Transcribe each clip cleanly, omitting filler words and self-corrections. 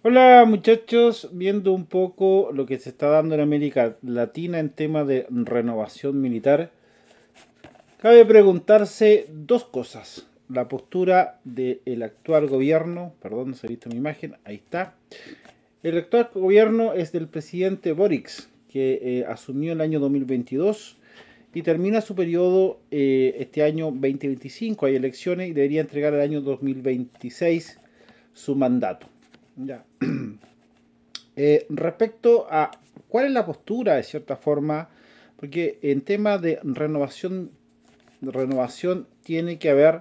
Hola muchachos, viendo un poco lo que se está dando en América Latina en tema de renovación militar, cabe preguntarse dos cosas. La postura del actual gobierno, perdón, no se ha visto mi imagen, ahí está. El actual gobierno es del presidente Boric, que asumió el año 2022 y termina su periodo este año 2025. Hay elecciones y debería entregar el año 2026 su mandato. Ya. Respecto a cuál es la postura, de cierta forma, porque en tema de renovación tiene que haber,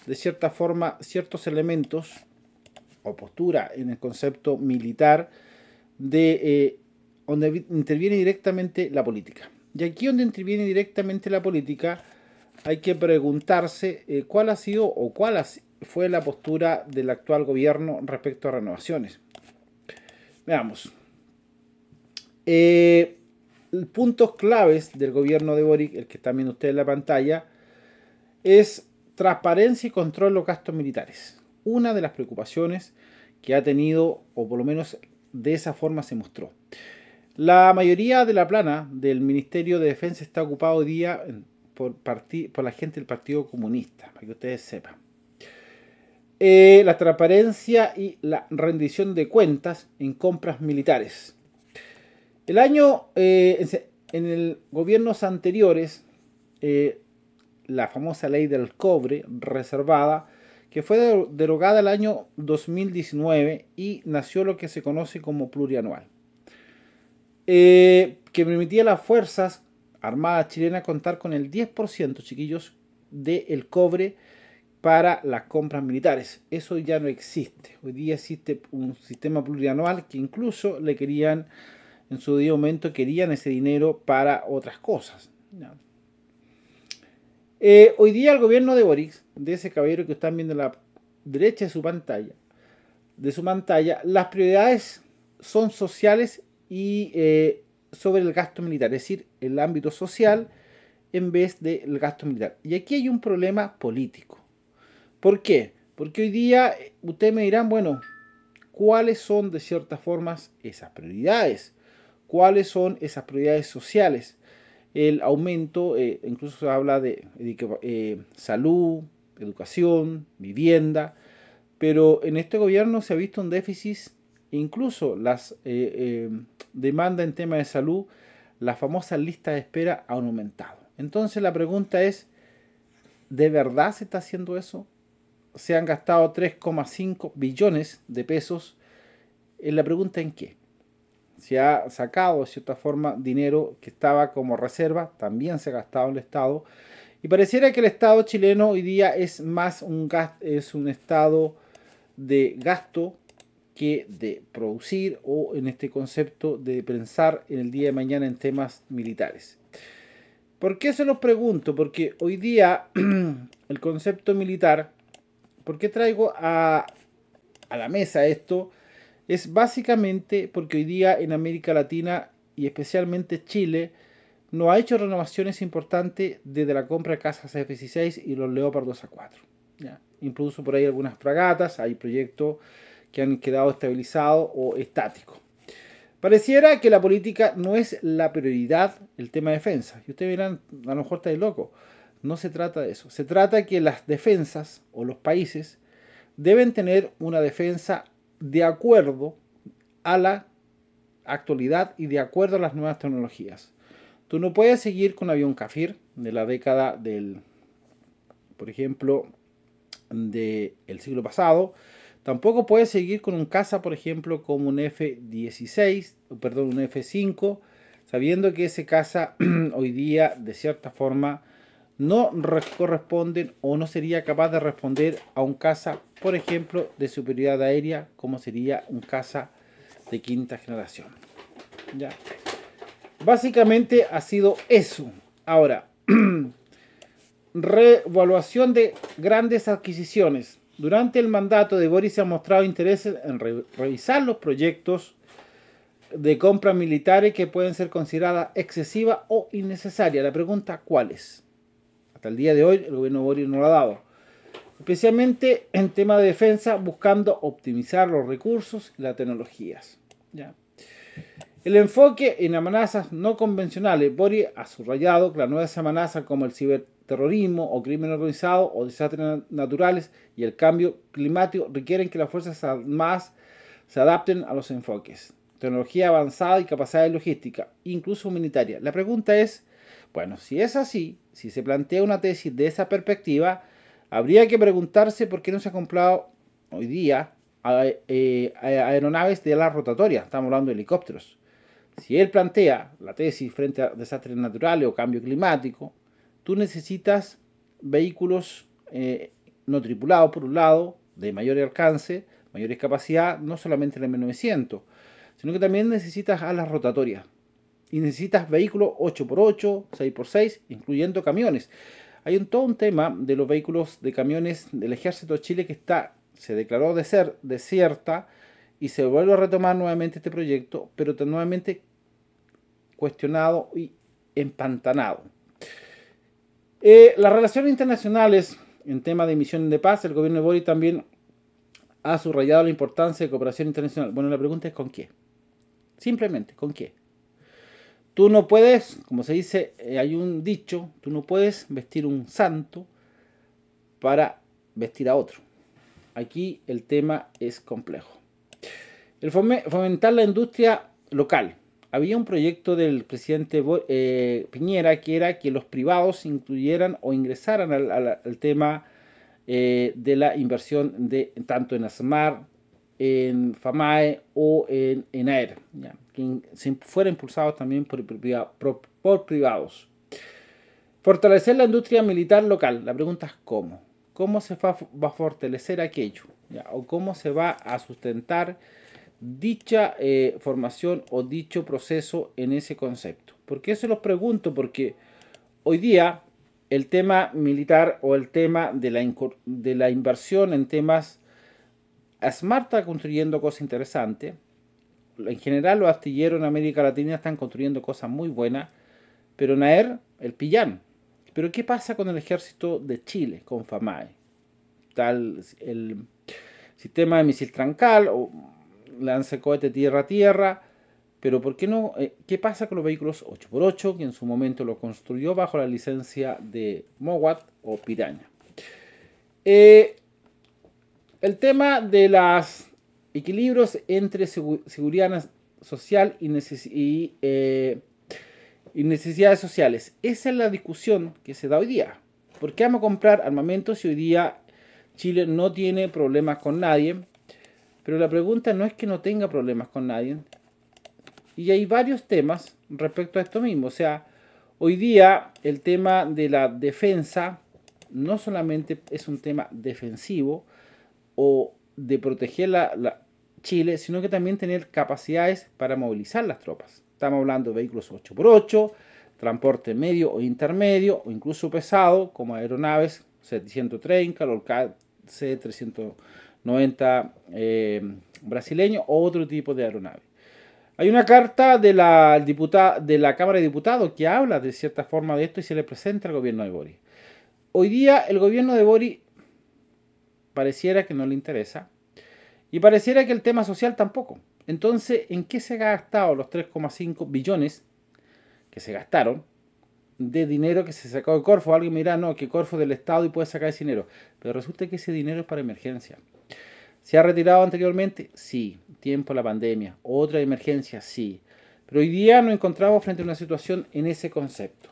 de cierta forma, ciertos elementos o postura en el concepto militar de donde interviene directamente la política. Y aquí donde interviene directamente la política, hay que preguntarse cuál ha sido o fue la postura del actual gobierno respecto a renovaciones. Veamos. Eh, Puntos claves del gobierno de Boric, el que están viendo ustedes en la pantalla, es transparencia y control de los gastos militares. Una de las preocupaciones que ha tenido, o por lo menos de esa forma se mostró. La mayoría de la plana del Ministerio de Defensa está ocupado hoy día por la gente del Partido Comunista, para que ustedes sepan. La transparencia y la rendición de cuentas en compras militares. El año, en el gobiernos anteriores, eh, la famosa ley del cobre reservada, que fue derogada el año 2019 y nació lo que se conoce como plurianual, que permitía a las Fuerzas Armadas chilenas contar con el 10%, chiquillos, del cobre para las compras militares. Eso ya no existe. Hoy día existe un sistema plurianual que incluso le querían, en su debido momento, querían ese dinero para otras cosas. ¿Ya? Hoy día el gobierno de Boric, de ese caballero que están viendo a la derecha de su pantalla, las prioridades son sociales y sobre el gasto militar, es decir, el ámbito social en vez del gasto militar. Y aquí hay un problema político. ¿Por qué? Porque hoy día ustedes me dirán, bueno, ¿cuáles son de ciertas formas esas prioridades? ¿Cuáles son esas prioridades sociales? El aumento, incluso se habla de salud, educación, vivienda, pero en este gobierno se ha visto un déficit, incluso las demandas en tema de salud, las famosas listas de espera han aumentado. Entonces la pregunta es, ¿de verdad se está haciendo eso? Se han gastado 3,5 billones de pesos. La pregunta en qué. Se ha sacado de cierta forma dinero que estaba como reserva, también se ha gastado en el Estado. Y pareciera que el Estado chileno hoy día es más es un Estado de gasto que de producir o en este concepto de pensar en el día de mañana en temas militares. ¿Por qué se los pregunto? Porque hoy día el concepto militar, ¿por qué traigo a la mesa esto? Es básicamente porque hoy día en América Latina y especialmente Chile no ha hecho renovaciones importantes desde la compra de casas F-16 y los Leopard 2A4. ¿Ya? Incluso por ahí algunas fragatas, hay proyectos que han quedado estabilizados o estáticos. Pareciera que la política no es la prioridad el tema de defensa. Y ustedes dirán, a lo mejor estáis loco. No se trata de eso. Se trata de que las defensas o los países deben tener una defensa de acuerdo a la actualidad y de acuerdo a las nuevas tecnologías. Tú no puedes seguir con un avión Kafir de la década del, por ejemplo, del siglo pasado. Tampoco puedes seguir con un caza, por ejemplo, como un F-16, perdón, un F-5, sabiendo que ese caza hoy día, de cierta forma, no corresponden o no sería capaz de responder a un caza, por ejemplo, de superioridad aérea, como sería un caza de quinta generación. ¿Ya? Básicamente ha sido eso. Ahora, revaluación de grandes adquisiciones. Durante el mandato de Boris se ha mostrado interés en revisar los proyectos de compras militares que pueden ser consideradas excesivas o innecesarias. La pregunta, ¿cuáles? Hasta el día de hoy el gobierno de Boris no lo ha dado. especialmente en tema de defensa, buscando optimizar los recursos y las tecnologías. ¿Ya? El enfoque en amenazas no convencionales. Boris ha subrayado que las nuevas amenazas como el ciberterrorismo o crimen organizado o desastres naturales y el cambio climático requieren que las Fuerzas Armadas se adapten a los enfoques. Tecnología avanzada y capacidad logística, incluso humanitaria. La pregunta es, bueno, si es así, si se plantea una tesis de esa perspectiva, habría que preguntarse por qué no se ha comprado hoy día aeronaves de ala rotatoria. Estamos hablando de helicópteros. Si él plantea la tesis frente a desastres naturales o cambio climático, tú necesitas vehículos no tripulados, por un lado, de mayor alcance, mayor capacidad, no solamente el M900, sino que también necesitas alas rotatorias. Y necesitas vehículos 8x8, 6x6, incluyendo camiones. Hay todo un tema de los vehículos de camiones del Ejército de Chile que se declaró de ser desierta y se vuelve a retomar nuevamente este proyecto, pero nuevamente cuestionado y empantanado. Las relaciones internacionales en tema de misiones de paz, el gobierno de Boric también ha subrayado la importancia de cooperación internacional. Bueno, la pregunta es ¿con qué? Simplemente, ¿con qué? Tú no puedes, como se dice, hay un dicho, tú no puedes vestir un santo para vestir a otro. Aquí el tema es complejo. El fomentar la industria local. Había un proyecto del presidente Piñera que era que los privados incluyeran o ingresaran al tema de la inversión tanto en ASMAR, en FAMAE o en AER, ¿ya? Que fuera impulsados también por privados. Fortalecer la industria militar local. La pregunta es ¿cómo? ¿Cómo se va a fortalecer aquello? ¿Ya? ¿O cómo se va a sustentar dicha formación o dicho proceso en ese concepto? ¿Por qué se los pregunto? Porque hoy día el tema militar o el tema de la inversión en temas, ASMAR está construyendo cosas interesantes. En general los astilleros en América Latina están construyendo cosas muy buenas, pero en AER, el pillán. Pero ¿qué pasa con el ejército de Chile, con FAMAE? Tal el sistema de misil trancal o lanzacohete tierra-tierra, pero ¿por qué no? ¿Qué pasa con los vehículos 8x8 que en su momento lo construyó bajo la licencia de Mowat o Piraña? El tema de los equilibrios entre seguridad social y necesidades sociales. Esa es la discusión que se da hoy día. ¿Por qué vamos a comprar armamentos si hoy día Chile no tiene problemas con nadie? Pero la pregunta no es que no tenga problemas con nadie. Y hay varios temas respecto a esto mismo. O sea, hoy día el tema de la defensa no solamente es un tema defensivo o de proteger Chile, sino que también tener capacidades para movilizar las tropas. Estamos hablando de vehículos 8x8, transporte medio o intermedio, o incluso pesado, como aeronaves C-130, Lorca C-390 brasileño, o otro tipo de aeronave. Hay una carta de la Cámara de Diputados que habla de cierta forma de esto y se le presenta al gobierno de Boric. Hoy día el gobierno de Boric pareciera que no le interesa y pareciera que el tema social tampoco. Entonces, ¿en qué se ha gastado los 3,5 billones que se gastaron de dinero que se sacó de Corfo? Alguien me dirá, no, que Corfo es del Estado y puede sacar ese dinero. Pero resulta que ese dinero es para emergencia. ¿Se ha retirado anteriormente? Sí. Tiempo la pandemia. ¿Otra emergencia? Sí. Pero hoy día nos encontramos frente a una situación en ese concepto.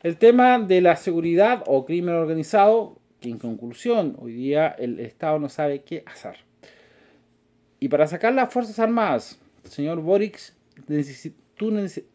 El tema de la seguridad o crimen organizado, que en conclusión, hoy día el Estado no sabe qué hacer. Y para sacar las Fuerzas Armadas, señor Boric,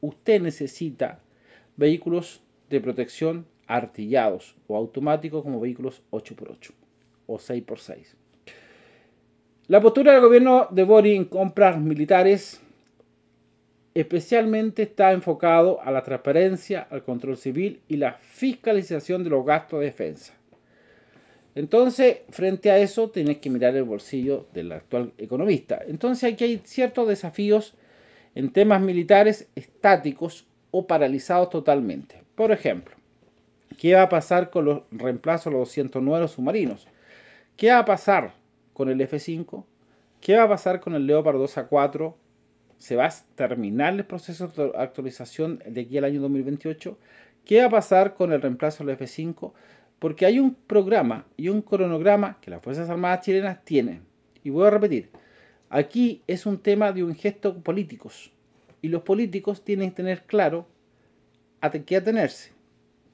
usted necesita vehículos de protección artillados o automáticos como vehículos 8x8 o 6x6. La postura del gobierno de Boric en compras militares especialmente está enfocado a la transparencia, al control civil y la fiscalización de los gastos de defensa. Entonces, frente a eso, tenés que mirar el bolsillo del actual economista. Entonces, aquí hay ciertos desafíos en temas militares estáticos o paralizados totalmente. Por ejemplo, ¿qué va a pasar con los reemplazos de los 209 submarinos? ¿Qué va a pasar con el F-5? ¿Qué va a pasar con el Leopard 2A4? ¿Se va a terminar el proceso de actualización de aquí al año 2028? ¿Qué va a pasar con el reemplazo del F-5? Porque hay un programa y un cronograma que las Fuerzas Armadas chilenas tienen. Y voy a repetir, aquí es un tema de un gesto políticos. Y los políticos tienen que tener claro a qué atenerse.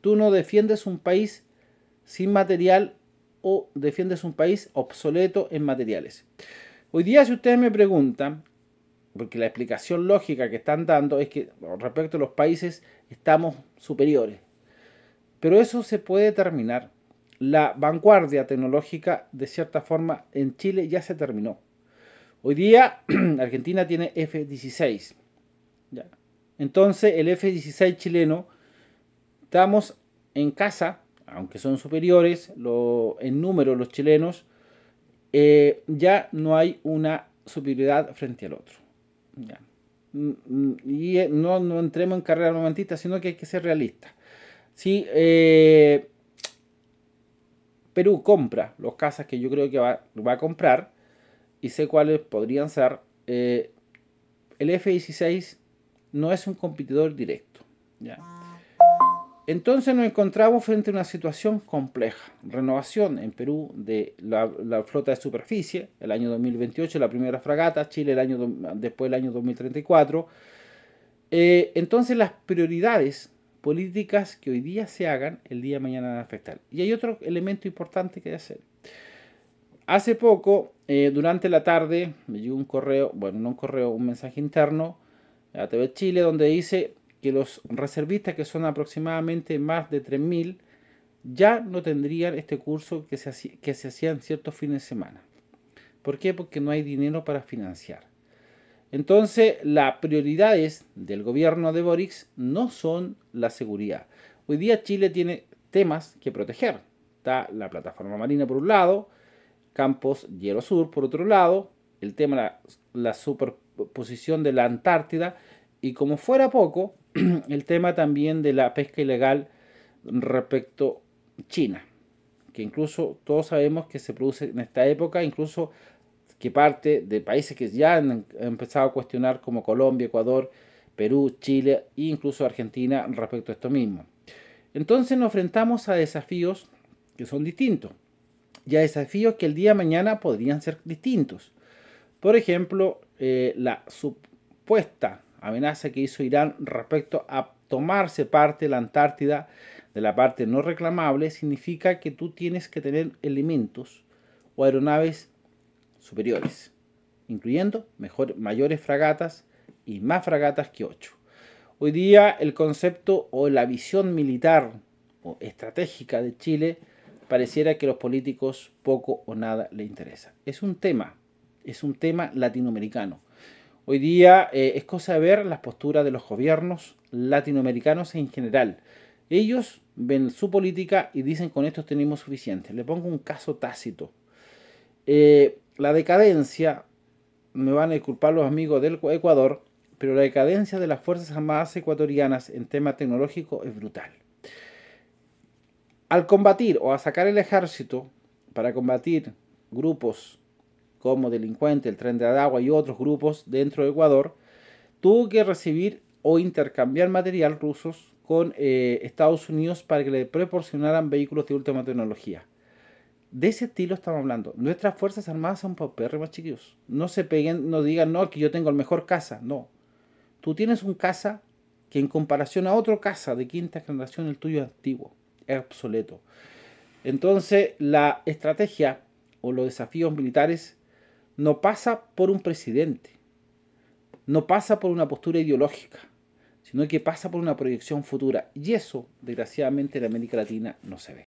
Tú no defiendes un país sin material o defiendes un país obsoleto en materiales. Hoy día, si ustedes me preguntan, porque la explicación lógica que están dando es que respecto a los países estamos superiores. Pero eso se puede terminar. La vanguardia tecnológica, de cierta forma, en Chile ya se terminó. Hoy día, Argentina tiene F-16. ¿Ya? Entonces, el F-16 chileno, estamos en casa, aunque son superiores en número los chilenos, ya no hay una superioridad frente al otro. ¿Ya? Y no entremos en carrera armamentista, sino que hay que ser realistas. Si Perú compra los cazas que yo creo que va a comprar, y sé cuáles podrían ser, el F-16 no es un competidor directo. ¿Ya? Entonces nos encontramos frente a una situación compleja. Renovación en Perú de la flota de superficie, el año 2028, la primera fragata, Chile después del año 2034. Entonces las prioridades políticas que hoy día se hagan, el día de mañana van a afectar. Y hay otro elemento importante que hacer. Hace poco, durante la tarde, me llegó un correo, bueno, no un correo, un mensaje interno a TV Chile, donde dice que los reservistas, que son aproximadamente más de 3.000, ya no tendrían este curso que se hacía en ciertos fines de semana. ¿Por qué? Porque no hay dinero para financiar. Entonces, las prioridades del gobierno de Boric no son la seguridad. Hoy día Chile tiene temas que proteger. Está la plataforma marina por un lado, Campos Hielo Sur por otro lado, el tema de la superposición de la Antártida, y como fuera poco, el tema también de la pesca ilegal respecto a China, que incluso todos sabemos que se produce en esta época, incluso que parte de países que ya han empezado a cuestionar, como Colombia, Ecuador, Perú, Chile e incluso Argentina respecto a esto mismo. Entonces nos enfrentamos a desafíos que son distintos y a desafíos que el día de mañana podrían ser distintos. Por ejemplo, la supuesta amenaza que hizo Irán respecto a tomarse parte de la Antártida, de la parte no reclamable, significa que tú tienes que tener elementos o aeronaves superiores, incluyendo mayores fragatas y más fragatas que 8. Hoy día el concepto o la visión militar o estratégica de Chile pareciera que a los políticos poco o nada le interesa. Es un tema latinoamericano. Hoy día es cosa de ver las posturas de los gobiernos latinoamericanos en general. Ellos ven su política y dicen: con esto tenemos suficiente. Le pongo un caso tácito. La decadencia, me van a disculpar los amigos del Ecuador, pero la decadencia de las Fuerzas Armadas ecuatorianas en tema tecnológico es brutal. Al combatir o a sacar el ejército para combatir grupos como delincuentes, el Tren de Aragua y otros grupos dentro de Ecuador, tuvo que recibir o intercambiar material rusos con Estados Unidos para que le proporcionaran vehículos de última tecnología. De ese estilo estamos hablando. Nuestras Fuerzas Armadas son paupérrimas, chiquillos. No se peguen, no digan: no, que yo tengo el mejor caza. No. Tú tienes un caza que, en comparación a otro caza de quinta generación, el tuyo es antiguo, es obsoleto. Entonces, la estrategia o los desafíos militares no pasa por un presidente, no pasa por una postura ideológica, sino que pasa por una proyección futura. Y eso, desgraciadamente, en América Latina no se ve.